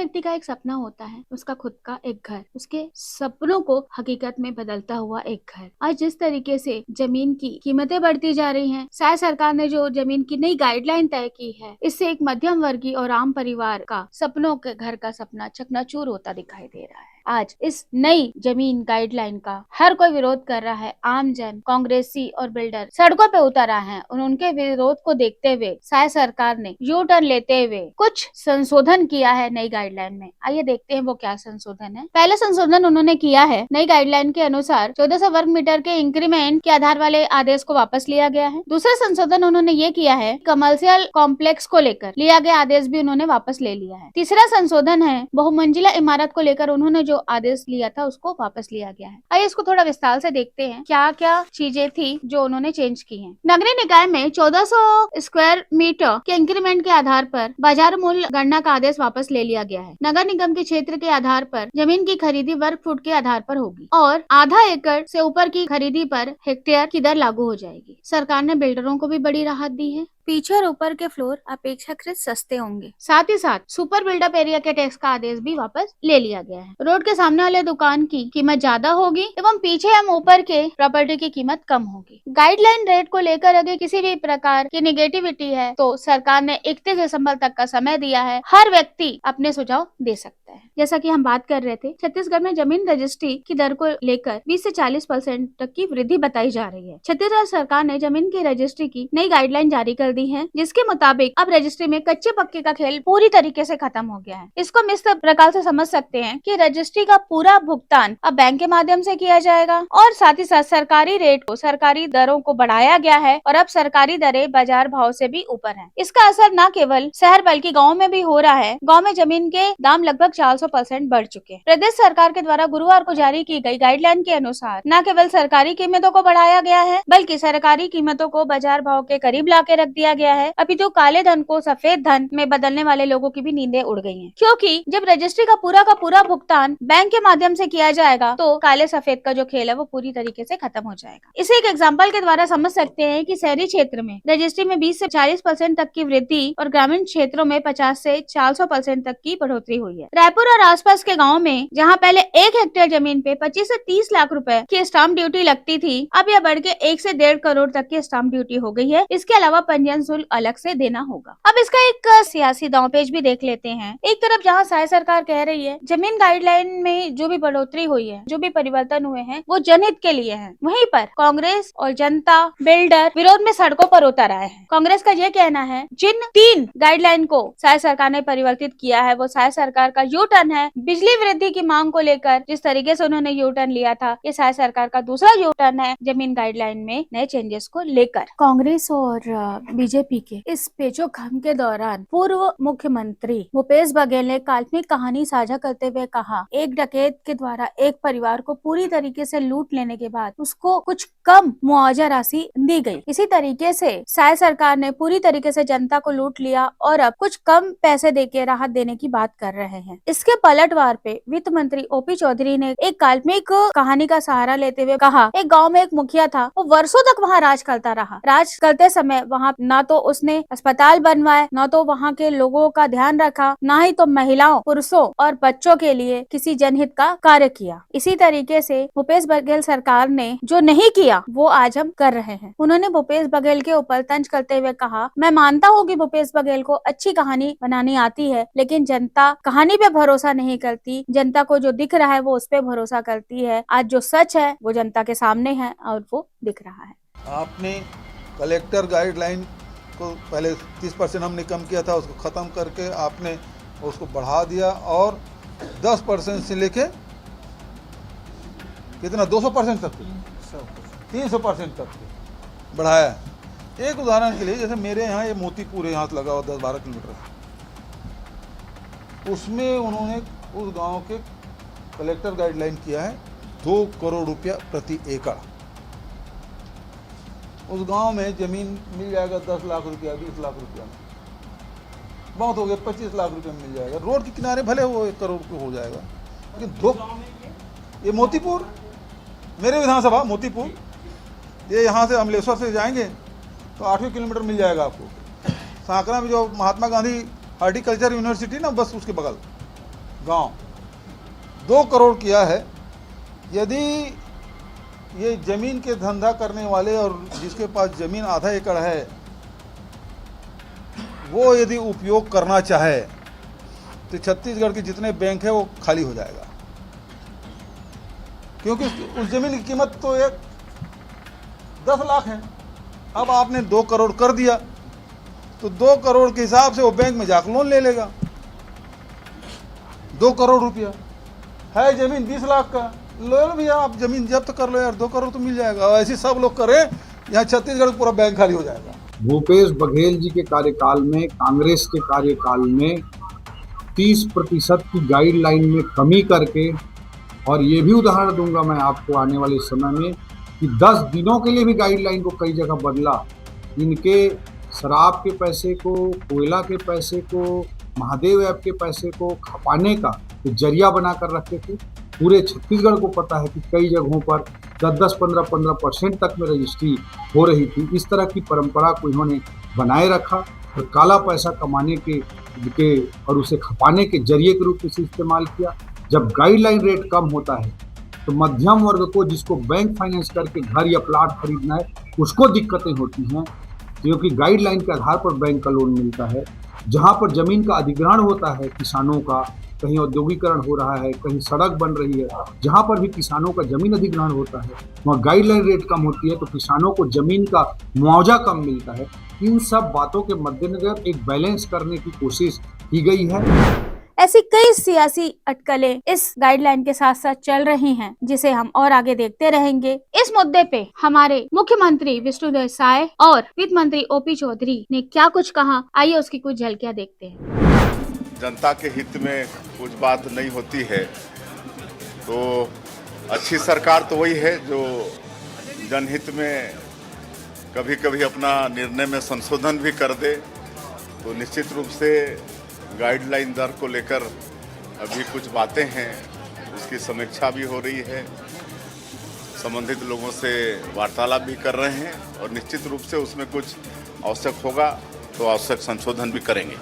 व्यक्ति का एक सपना होता है, उसका खुद का एक घर, उसके सपनों को हकीकत में बदलता हुआ एक घर। आज जिस तरीके से जमीन की कीमतें बढ़ती जा रही हैं, शायद सरकार ने जो जमीन की नई गाइडलाइन तय की है, इससे एक मध्यम वर्गीय और आम परिवार का सपनों के घर का सपना चकनाचूर होता दिखाई दे रहा है। आज इस नई जमीन गाइडलाइन का हर कोई विरोध कर रहा है। आम जन, कांग्रेसी और बिल्डर सड़कों पे उतर आए हैं और उनके विरोध को देखते हुए शायद सरकार ने यू टर्न लेते हुए कुछ संशोधन किया है नई गाइडलाइन में। आइए देखते हैं वो क्या संशोधन है। पहला संशोधन उन्होंने किया है, नई गाइडलाइन के अनुसार 1400 वर्ग मीटर के इंक्रीमेंट के आधार वाले आदेश को वापस लिया गया है। दूसरा संशोधन उन्होंने ये किया है, कमर्शियल कॉम्प्लेक्स को लेकर लिया गया आदेश भी उन्होंने वापस ले लिया है। तीसरा संशोधन है, बहुमंजिला इमारत को लेकर उन्होंने जो आदेश लिया था उसको वापस लिया गया है। आइए इसको थोड़ा विस्तार से देखते हैं क्या क्या चीजें थी जो उन्होंने चेंज की हैं। नगरीय निकाय में 1400 स्क्वायर मीटर के इंक्रीमेंट के आधार पर बाजार मूल्य गणना का आदेश वापस ले लिया गया है। नगर निगम के क्षेत्र के आधार पर जमीन की खरीदी वर्ग फुट के आधार पर होगी और आधा एकड़ से ऊपर की खरीदी पर हेक्टेयर की दर लागू हो जाएगी। सरकार ने बिल्डरों को भी बड़ी राहत दी है। पीछे और ऊपर के फ्लोर अपेक्षाकृत सस्ते होंगे। साथ ही साथ सुपर बिल्डअप एरिया के टैक्स का आदेश भी वापस ले लिया गया है। रोड के सामने वाले दुकान की कीमत ज्यादा होगी एवं पीछे एवं ऊपर के प्रॉपर्टी की कीमत कम होगी। गाइडलाइन रेट को लेकर अगर किसी भी प्रकार की निगेटिविटी है तो सरकार ने 31 दिसंबर तक का समय दिया है। हर व्यक्ति अपने सुझाव दे सकता है। जैसा कि हम बात कर रहे थे, छत्तीसगढ़ में जमीन रजिस्ट्री की दर को लेकर 20 से 40% तक की वृद्धि बताई जा रही है। छत्तीसगढ़ सरकार ने जमीन की रजिस्ट्री की नई गाइडलाइन जारी कर दी है, जिसके मुताबिक अब रजिस्ट्री में कच्चे पक्के का खेल पूरी तरीके से खत्म हो गया है। इसको हम इस प्रकार से समझ सकते हैं कि रजिस्ट्री का पूरा भुगतान अब बैंक के माध्यम से किया जाएगा और साथ ही साथ सरकारी रेट को, सरकारी दरों को बढ़ाया गया है और अब सरकारी दरें बाजार भाव से भी ऊपर हैं। इसका असर न केवल शहर बल्कि गाँव में भी हो रहा है। गाँव में जमीन के दाम लगभग 400% बढ़ चुके हैं। प्रदेश सरकार के द्वारा गुरुवार को जारी की गई गाइडलाइन के अनुसार न केवल सरकारी कीमतों को बढ़ाया गया है बल्कि सरकारी कीमतों को बाजार भाव के करीब लाके रख दिया गया है। अभी तो काले धन को सफेद धन में बदलने वाले लोगों की भी नींदें उड़ गई हैं, क्योंकि जब रजिस्ट्री का पूरा भुगतान बैंक के माध्यम से किया जाएगा तो काले सफेद का जो खेल है वो पूरी तरीके से खत्म हो जाएगा। इसे एक एग्जाम्पल के द्वारा समझ सकते हैं कि शहरी क्षेत्र में रजिस्ट्री में 20 से 40% तक की वृद्धि और ग्रामीण क्षेत्रों में 50 से 400% तक की बढ़ोतरी हुई है। रायपुर और आसपास के गाँव में जहाँ पहले 1 हेक्टेयर जमीन पे 25 से 30 लाख रुपए की स्टाम्प ड्यूटी लगती थी, अब यह बढ़ के 1 से 1.5 करोड़ तक की स्टाम्प ड्यूटी हो गई है। इसके अलावा पंजीयन शुल्क अलग से देना होगा। अब इसका एक सियासी दांवपेच भी देख लेते हैं। एक तरफ जहां शायद सरकार कह रही है जमीन गाइडलाइन में जो भी बढ़ोतरी हुई है, जो भी परिवर्तन हुए हैं वो जनहित के लिए हैं, वहीं पर कांग्रेस और जनता, बिल्डर विरोध में सड़कों पर उतर आए हैं। कांग्रेस का ये कहना है जिन 3 गाइडलाइन को शायद सरकार ने परिवर्तित किया है वो शायद सरकार का यू टर्न है। बिजली वृद्धि की मांग को लेकर जिस तरीके से उन्होंने यू टर्न लिया था, ये शायद सरकार का दूसरा यू टर्न है जमीन गाइडलाइन में नए चेंजेस को लेकर। कांग्रेस और बीजेपी के इस पेचोखम के दौरान पूर्व मुख्यमंत्री भूपेश बघेल ने काल्पनिक कहानी साझा करते हुए कहा, एक डकैत के द्वारा एक परिवार को पूरी तरीके से लूट लेने के बाद उसको कुछ कम मुआवजा राशि दी गई। इसी तरीके से शायद सरकार ने पूरी तरीके से जनता को लूट लिया और अब कुछ कम पैसे देके राहत देने की बात कर रहे हैं। इसके पलटवार पे वित्त मंत्री ओपी चौधरी ने एक काल्पनिक कहानी का सहारा लेते हुए कहा, एक गाँव में एक मुखिया था, वो वर्षों तक वहाँ राज करता रहा। राज करते समय वहाँ न तो उसने अस्पताल बनवाए, न तो वहाँ के लोगों का ध्यान रखा, न ही तो महिलाओं, पुरुषों और बच्चों के लिए किसी जनहित का कार्य किया। इसी तरीके से भूपेश बघेल सरकार ने जो नहीं किया वो आज हम कर रहे हैं। उन्होंने भूपेश बघेल के ऊपर तंज करते हुए कहा, मैं मानता हूँ कि भूपेश बघेल को अच्छी कहानी बनानी आती है, लेकिन जनता कहानी पे भरोसा नहीं करती। जनता को जो दिख रहा है वो उस पे भरोसा करती है। आज जो सच है वो जनता के सामने है और वो दिख रहा है। आपने कलेक्टर गाइडलाइन को पहले 30% हमने कम किया था, उसको ख़त्म करके आपने उसको बढ़ा दिया और 10% से लेके कितना 200% तक 300% तक बढ़ाया। एक उदाहरण के लिए जैसे मेरे यहाँ ये मोतीपुर यहाँ से लगा हुआ 10-12 किलोमीटर, उसमें उन्होंने उस गांव के कलेक्टर गाइडलाइन किया है 2 करोड़ रुपया प्रति एकड़। उस गांव में ज़मीन मिल जाएगा 10 लाख रुपया, 20 लाख रुपया में, बहुत हो गया 25 लाख रुपये में मिल जाएगा। रोड के किनारे भले वो 1 करोड़ रुपये हो जाएगा, लेकिन ये मोतीपुर, मेरे विधानसभा मोतीपुर, ये यहाँ से अमलेश्वर से जाएंगे तो 8 किलोमीटर मिल जाएगा आपको। सांकरा में जो महात्मा गांधी हॉर्टिकल्चर यूनिवर्सिटी ना, बस उसके बगल गांव 2 करोड़ किया है। यदि ये ज़मीन के धंधा करने वाले और जिसके पास ज़मीन आधा एकड़ है वो यदि उपयोग करना चाहे तो छत्तीसगढ़ के जितने बैंक है वो खाली हो जाएगा, क्योंकि उस ज़मीन की कीमत तो 10 लाख है। अब आपने 2 करोड़ कर दिया तो 2 करोड़ के हिसाब से वो बैंक में जाकर लोन ले लेगा। 2 करोड़ रुपया है, ज़मीन 20 लाख का, लो भैया आप ज़मीन जब्त कर लो यार, 2 करोड़ तो मिल जाएगा। ऐसे सब लोग करें, यहाँ छत्तीसगढ़ पूरा बैंक खाली हो जाएगा। भूपेश बघेल जी के कार्यकाल में, कांग्रेस के कार्यकाल में 30% की गाइडलाइन में कमी करके, और ये भी उदाहरण दूंगा मैं आपको आने वाले समय में कि 10 दिनों के लिए भी गाइडलाइन को कई जगह बदला। इनके शराब के पैसे को, कोयला के पैसे को, महादेव ऐप के पैसे को खपाने का जरिया बनाकर रखे थे। पूरे छत्तीसगढ़ को पता है कि कई जगहों पर 10-10, 15% तक में रजिस्ट्री हो रही थी। इस तरह की परंपरा को इन्होंने बनाए रखा और काला पैसा कमाने के और उसे खपाने के जरिए के रूप में इस्तेमाल किया। जब गाइडलाइन रेट कम होता है तो मध्यम वर्ग को, जिसको बैंक फाइनेंस करके घर या प्लाट खरीदना है, उसको दिक्कतें होती हैं, क्योंकि गाइडलाइन के आधार पर बैंक का लोन मिलता है। जहाँ पर जमीन का अधिग्रहण होता है किसानों का, कहीं औद्योगिकरण हो रहा है, कहीं सड़क बन रही है, जहाँ पर भी किसानों का जमीन अधिग्रहण होता है वहाँ गाइडलाइन रेट कम होती है तो किसानों को जमीन का मुआवजा कम मिलता है। इन सब बातों के मद्देनजर एक बैलेंस करने की कोशिश की गई है। ऐसी कई सियासी अटकलें इस गाइडलाइन के साथ साथ चल रही हैं, जिसे हम और आगे देखते रहेंगे। इस मुद्दे पे हमारे मुख्यमंत्री विष्णुदेव साय और वित्त मंत्री ओपी चौधरी ने क्या कुछ कहा, आइए उसकी कुछ झलकियां देखते हैं। जनता के हित में कुछ बात नहीं होती है तो अच्छी सरकार तो वही है जो जनहित में कभी कभी अपना निर्णय में संशोधन भी कर दे। तो निश्चित रूप से गाइडलाइन दर को लेकर अभी कुछ बातें हैं, उसकी समीक्षा भी हो रही है, संबंधित लोगों से वार्तालाप भी कर रहे हैं और निश्चित रूप से उसमें कुछ आवश्यक होगा तो आवश्यक संशोधन भी करेंगे।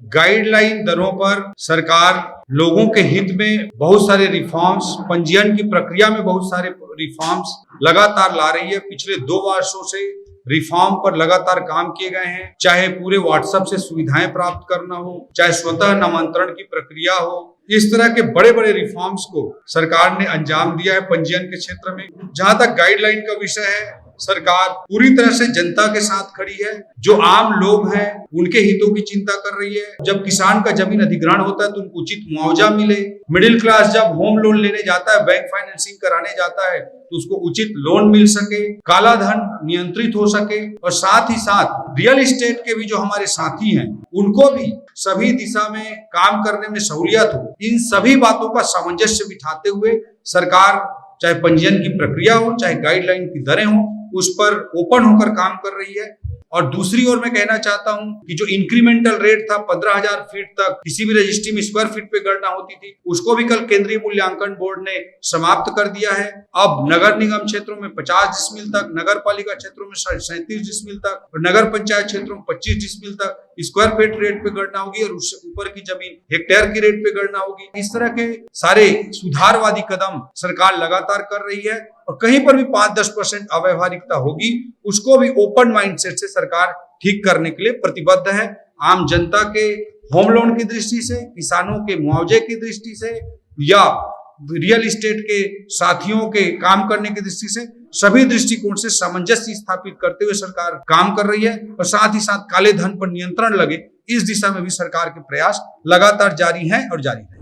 गाइडलाइन दरों पर सरकार लोगों के हित में बहुत सारे रिफॉर्म्स, पंजीयन की प्रक्रिया में बहुत सारे रिफॉर्म्स लगातार ला रही है। पिछले 2 वर्षों से रिफॉर्म पर लगातार काम किए गए हैं, चाहे पूरे व्हाट्सएप से सुविधाएं प्राप्त करना हो, चाहे स्वतः नामांतरण की प्रक्रिया हो। इस तरह के बड़े बड़े रिफॉर्म्स को सरकार ने अंजाम दिया है पंजीयन के क्षेत्र में। जहां तक गाइडलाइन का विषय है, सरकार पूरी तरह से जनता के साथ खड़ी है। जो आम लोग हैं उनके हितों की चिंता कर रही है। जब किसान का जमीन अधिग्रहण होता है तो उनको उचित मुआवजा मिले। मिडिल क्लास जब होम लोन लेने जाता है, बैंक फाइनेंसिंग कराने जाता है तो उसको उचित लोन मिल सके, काला धन नियंत्रित हो सके, और साथ ही साथ रियल एस्टेट के भी जो हमारे साथी हैं उनको भी सभी दिशा में काम करने में सहूलियत हो। इन सभी बातों का सामंजस्य बिठाते हुए सरकार, चाहे पंजीयन की प्रक्रिया हो, चाहे गाइडलाइन की दरें हो, उस पर ओपन होकर काम कर रही है। और दूसरी ओर मैं कहना चाहता हूं कि जो इंक्रीमेंटल रेट था 15,000 फीट तक किसी भी रजिस्ट्री में स्क्वायर फीट पे गणना होती थी, उसको भी कल केंद्रीय मूल्यांकन बोर्ड ने समाप्त कर दिया है। अब नगर निगम क्षेत्रों में 50 डिसमिल तक, नगर पालिका क्षेत्रों में 37 डिसमिल तक और नगर पंचायत क्षेत्रों में 25 डिसमिल तक स्क्वायर फीट रेट पे गणना होगी और उससे ऊपर की जमीन हेक्टेयर की रेट पे गणना होगी। इस तरह के सारे सुधारवादी कदम सरकार लगातार कर रही है और कहीं पर भी 5-10% अव्यवहारिकता होगी उसको भी ओपन माइंडसेट से सरकार ठीक करने के लिए प्रतिबद्ध है। आम जनता के होम लोन की दृष्टि से, किसानों के मुआवजे की दृष्टि से या रियल एस्टेट के साथियों के काम करने की दृष्टि से, सभी दृष्टिकोण से सामंजस्य स्थापित करते हुए सरकार काम कर रही है और साथ ही साथ काले धन पर नियंत्रण लगे, इस दिशा में भी सरकार के प्रयास लगातार जारी हैं और जारी है।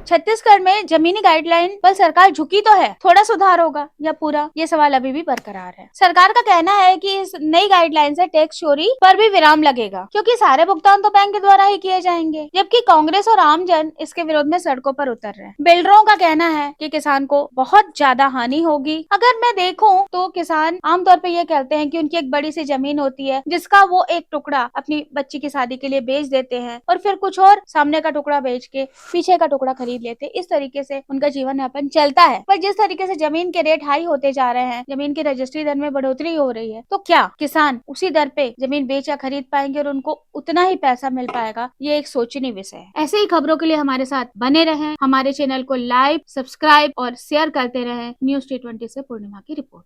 छत्तीसगढ़ में जमीनी गाइडलाइन पर सरकार झुकी तो है, थोड़ा सुधार होगा या पूरा, ये सवाल अभी भी बरकरार है। सरकार का कहना है कि इस नई गाइडलाइन से टैक्स चोरी पर भी विराम लगेगा, क्योंकि सारे भुगतान तो बैंक के द्वारा ही किए जाएंगे, जबकि कांग्रेस और आमजन इसके विरोध में सड़कों पर उतर रहे हैं। बिल्डरों का कहना है कि किसान को बहुत ज्यादा हानि होगी। अगर मैं देखूं तो किसान आमतौर पर यह कहते हैं कि उनकी एक बड़ी सी जमीन होती है जिसका वो एक टुकड़ा अपनी बच्ची की शादी के लिए बेच देते हैं और फिर कुछ और सामने का टुकड़ा बेच के पीछे का टुकड़ा खरीद खरीद लेते, इस तरीके से उनका जीवन यापन चलता है। पर जिस तरीके से जमीन के रेट हाई होते जा रहे हैं, जमीन की रजिस्ट्री दर में बढ़ोतरी हो रही है, तो क्या किसान उसी दर पे जमीन बेच या खरीद पाएंगे और उनको उतना ही पैसा मिल पाएगा? ये एक सोचनीय विषय है। ऐसे ही खबरों के लिए हमारे साथ बने रहें, हमारे चैनल को लाइक, सब्सक्राइब और शेयर करते रहें। न्यूज़ T20 से पूर्णिमा की रिपोर्ट।